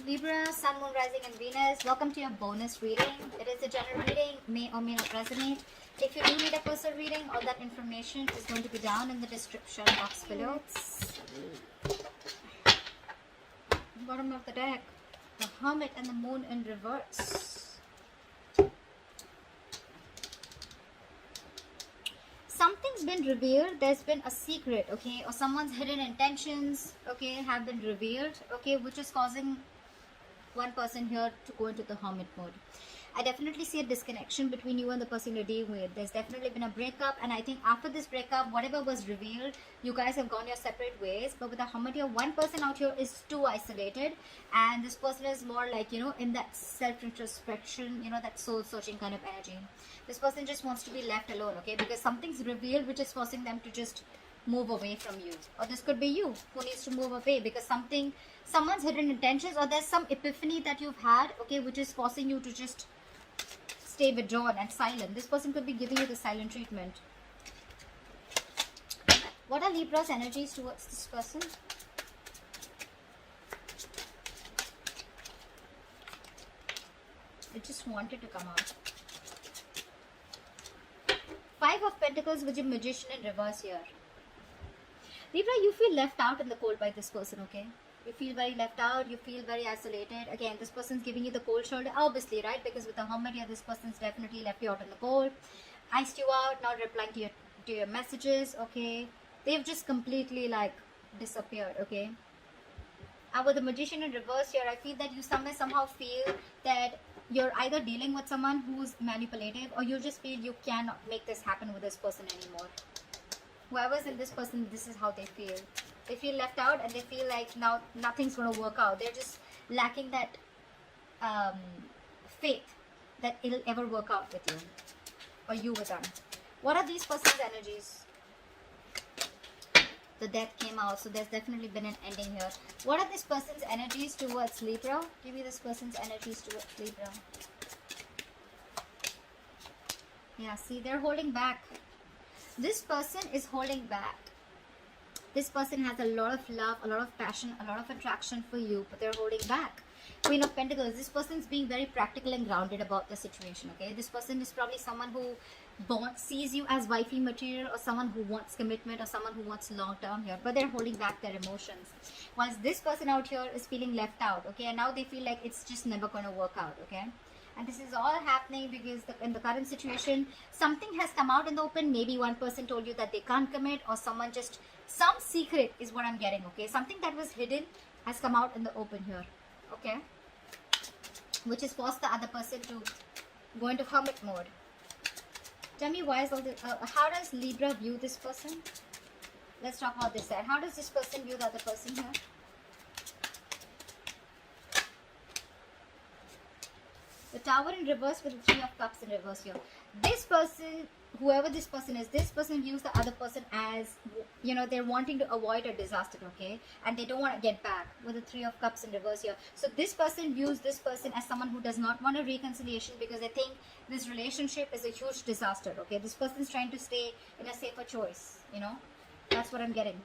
Libra, Sun, Moon, Rising, and Venus. Welcome to your bonus reading. It is a general reading, may or may not resonate. If you do need a personal reading, all that information is going to be down in the description box below. Bottom of the deck, the Hermit and the Moon in reverse. Something's been revealed. There's been a secret, okay, or someone's hidden intentions, okay, have been revealed, okay, which is causing one person here to go into the hermit mode. I definitely see a disconnection between you and the person you're dealing with. There's definitely been a breakup, and I think after this breakup, whatever was revealed, you guys have gone your separate ways. But with the hermit here, one person out here is too isolated, and this person is more like, you know, in that self-introspection, you know, that soul-searching kind of energy. This person just wants to be left alone, okay, because something's revealed which is forcing them to just move away from you. Or this could be you who needs to move away because someone's hidden intentions, or there's some epiphany that you've had, okay, which is forcing you to just stay withdrawn and silent. This person could be giving you the silent treatment. What are Libra's energies towards this person? It just wanted to come out. Five of Pentacles with your Magician in reverse here. Libra, you feel left out in the cold by this person, okay? You feel very left out, you feel very isolated. Again, this person's giving you the cold shoulder, obviously, right? Because with the Hermit here, this person's definitely left you out in the cold, iced you out, not replying to your messages, okay? They've just completely, like, disappeared, okay? And with the Magician in reverse here, I feel that you somehow feel that you're either dealing with someone who's manipulative, or you just feel you cannot make this happen with this person anymore. Whoever's in this person, this is how they feel. They feel left out, and they feel like now nothing's going to work out. They're just lacking that faith that it'll ever work out with you, or you with them. What are these person's energies? The Death came out, so there's definitely been an ending here. What are this person's energies towards Libra? Give me this person's energies towards Libra. Yeah, see, they're holding back. This person is holding back. This person has a lot of love, a lot of passion, a lot of attraction for you, but they're holding back. Queen of Pentacles, this person's being very practical and grounded about the situation, okay? This person is probably someone who sees you as wifey material, or someone who wants commitment, or someone who wants long-term here, but they're holding back their emotions. Whilst this person out here is feeling left out, okay? And now they feel like it's just never going to work out, okay? And this is all happening because in the current situation, something has come out in the open. Maybe one person told you that they can't commit, or someone just, some secret is what I'm getting, okay? Something that was hidden has come out in the open here, okay? Which has forced the other person to go into hermit mode. Tell me, why is all this, how does Libra view this person? Let's talk about this side. How does this person view the other person here? The Tower in reverse with the Three of Cups in reverse here. This person, whoever this person is, this person views the other person as, you know, they're wanting to avoid a disaster, okay? And they don't want to get back with the Three of Cups in reverse here. So this person views this person as someone who does not want a reconciliation, because they think this relationship is a huge disaster, okay? This person's trying to stay in a safer choice, you know? That's what I'm getting.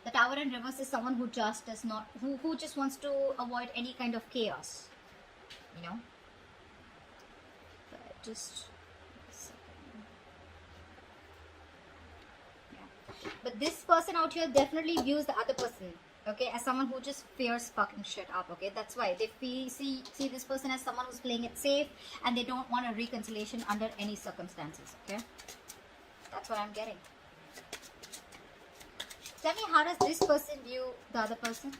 The Tower in reverse is someone who just does not, who just wants to avoid any kind of chaos. You know, but just a second. Yeah. But this person out here definitely views the other person, okay, as someone who just fears fucking shit up, okay? That's why they see this person as someone who's playing it safe, and they don't want a reconciliation under any circumstances, okay? That's what I'm getting. Tell me, how does this person view the other person?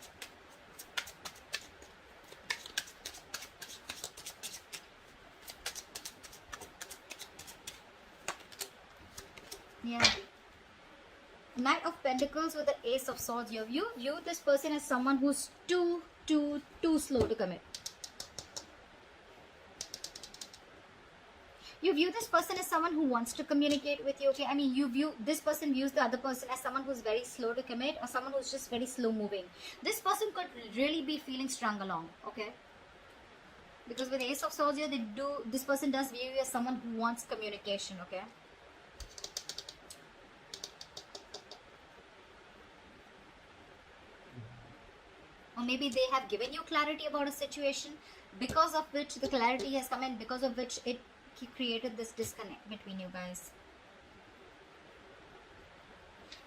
Yeah. Knight of Pentacles with the Ace of Swords. You view this person as someone who's too slow to commit. You view this person as someone who wants to communicate with you, okay? I mean, this person views the other person as someone who's very slow to commit, or someone who's just very slow moving. This person could really be feeling strung along, okay? Because with Ace of Swords here, this person does view you as someone who wants communication, okay? or maybe they have given you clarity about a situation, because of which the clarity has come in, because of which it created this disconnect between you guys.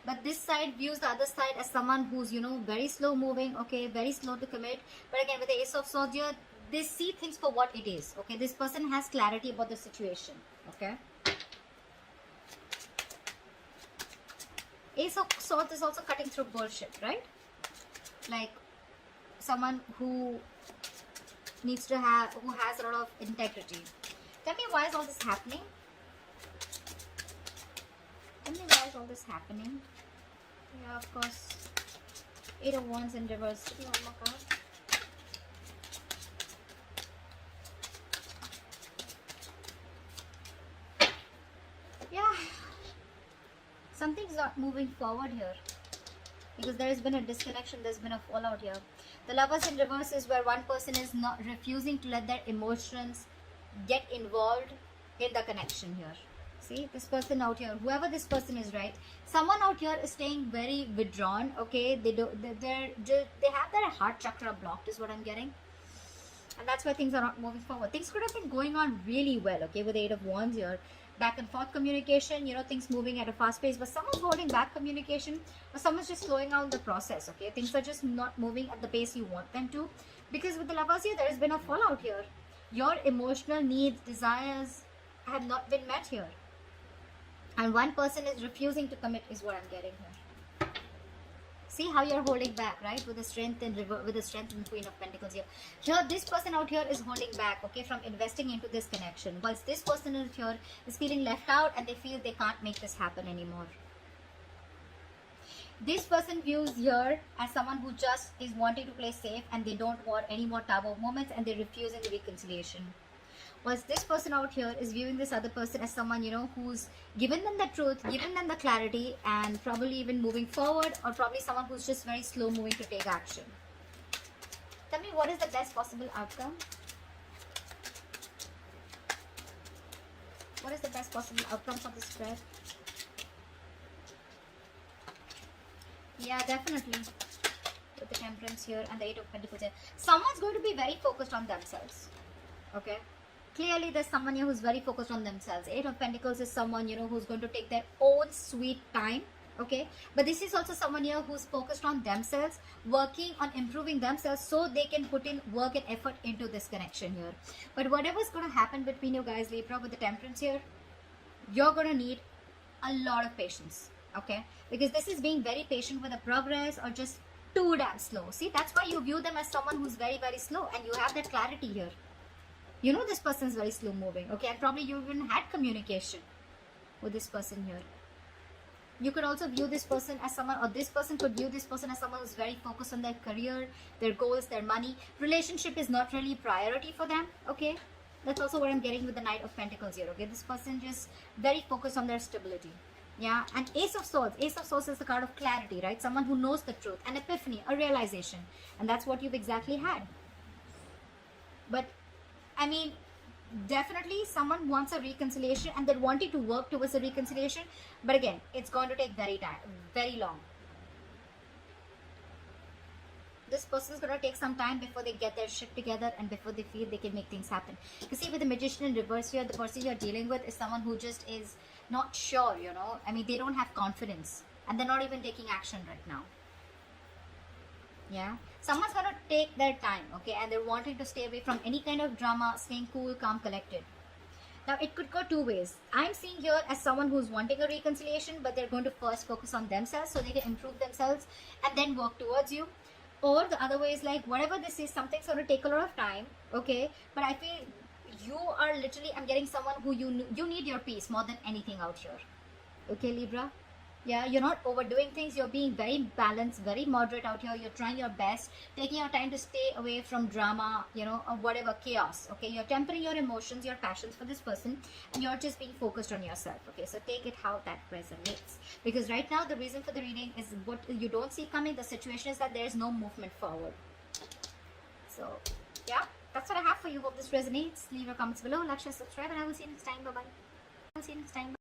But this side views the other side as someone who's, you know, very slow moving, okay, very slow to commit. But again, with the Ace of Swords here, they see things for what it is, okay. This person has clarity about the situation, okay. Ace of Swords is also cutting through bullshit, right? Like someone who needs to have, who has a lot of integrity. Tell me, why is all this happening? Tell me, why is all this happening? Yeah, of course. 8 of Wands in reverse. Give me one more card. Yeah. Something's not moving forward here. Because there has been a disconnection, there's been a fallout here. The Lovers in reverse is where one person is not refusing to let their emotions get involved in the connection here. See, this person out here, whoever this person is, right? Someone out here is staying very withdrawn, okay? They have their heart chakra blocked, is what I'm getting. And that's why things are not moving forward. Things could have been going on really well, okay, with the 8 of Wands here. Back and forth communication, you know, things moving at a fast pace, but someone's holding back communication, or someone's just slowing down the process, okay? Things are just not moving at the pace you want them to, because with the Lovers here, there has been a fallout here. Your emotional needs, desires have not been met here, and one person is refusing to commit, is what I'm getting here. See how you're holding back, right? With the Strength and Queen of Pentacles here. Here, this person out here is holding back, okay, from investing into this connection. Whilst this person out here is feeling left out and they feel they can't make this happen anymore. This person views here as someone who just is wanting to play safe, and they don't want any more taboo moments, and they're refusing the reconciliation. Whilst this person out here is viewing this other person as someone, you know, who's given them the truth, given them the clarity, and probably even moving forward, or probably someone who's just very slow moving to take action. Tell me, what is the best possible outcome? What is the best possible outcome for this spread? Yeah, definitely. With the Temperance here and the 8 of Pentacles here. Someone's going to be very focused on themselves, okay? Clearly, there's someone here who's very focused on themselves. 8 of Pentacles is someone, you know, who's going to take their own sweet time, okay? But this is also someone here who's focused on themselves, working on improving themselves so they can put in work and effort into this connection here. But whatever's going to happen between you guys, Libra, with the Temperance here, you're going to need a lot of patience, okay? Because this is being very patient with the progress, or just too damn slow. See, that's why you view them as someone who's very, very slow, and you have that clarity here. You know this person is very slow moving, okay? And probably you even had communication with this person here. You could also view this person as someone, or this person could view this person as someone who's very focused on their career, their goals, their money. Relationship is not really priority for them, okay? That's also what I'm getting with the Knight of Pentacles here, okay? This person just very focused on their stability. Yeah, and Ace of Swords. Ace of Swords is the card of clarity, right? Someone who knows the truth, an epiphany, a realization. And that's what you've exactly had. But I mean, definitely someone wants a reconciliation, and they're wanting to work towards a reconciliation. But again, it's going to take very long. This person is going to take some time before they get their shit together, and before they feel they can make things happen. You see, with the Magician in reverse here, the person you're dealing with is someone who just is not sure, you know. I mean, they don't have confidence, and they're not even taking action right now. Yeah, someone's going to take their time, okay, and they're wanting to stay away from any kind of drama, staying cool, calm, collected. Now, it could go two ways. I'm seeing here as someone who's wanting a reconciliation, but they're going to first focus on themselves so they can improve themselves and then work towards you. Or the other way is like, whatever this is, something's going to take a lot of time, okay, but I feel you are literally, I'm getting someone who you need your peace more than anything out here, okay, Libra? Yeah, you're not overdoing things. You're being very balanced, very moderate out here. You're trying your best, taking your time to stay away from drama, you know, or whatever chaos, okay? You're tempering your emotions, your passions for this person, and you're just being focused on yourself, okay? So take it how that resonates. Because right now, the reason for the reading is what you don't see coming. The situation is that there's no movement forward. So, yeah, that's what I have for you. Hope this resonates. Leave your comments below, like, share, subscribe, and I will see you next time. Bye-bye. I'll see you next time.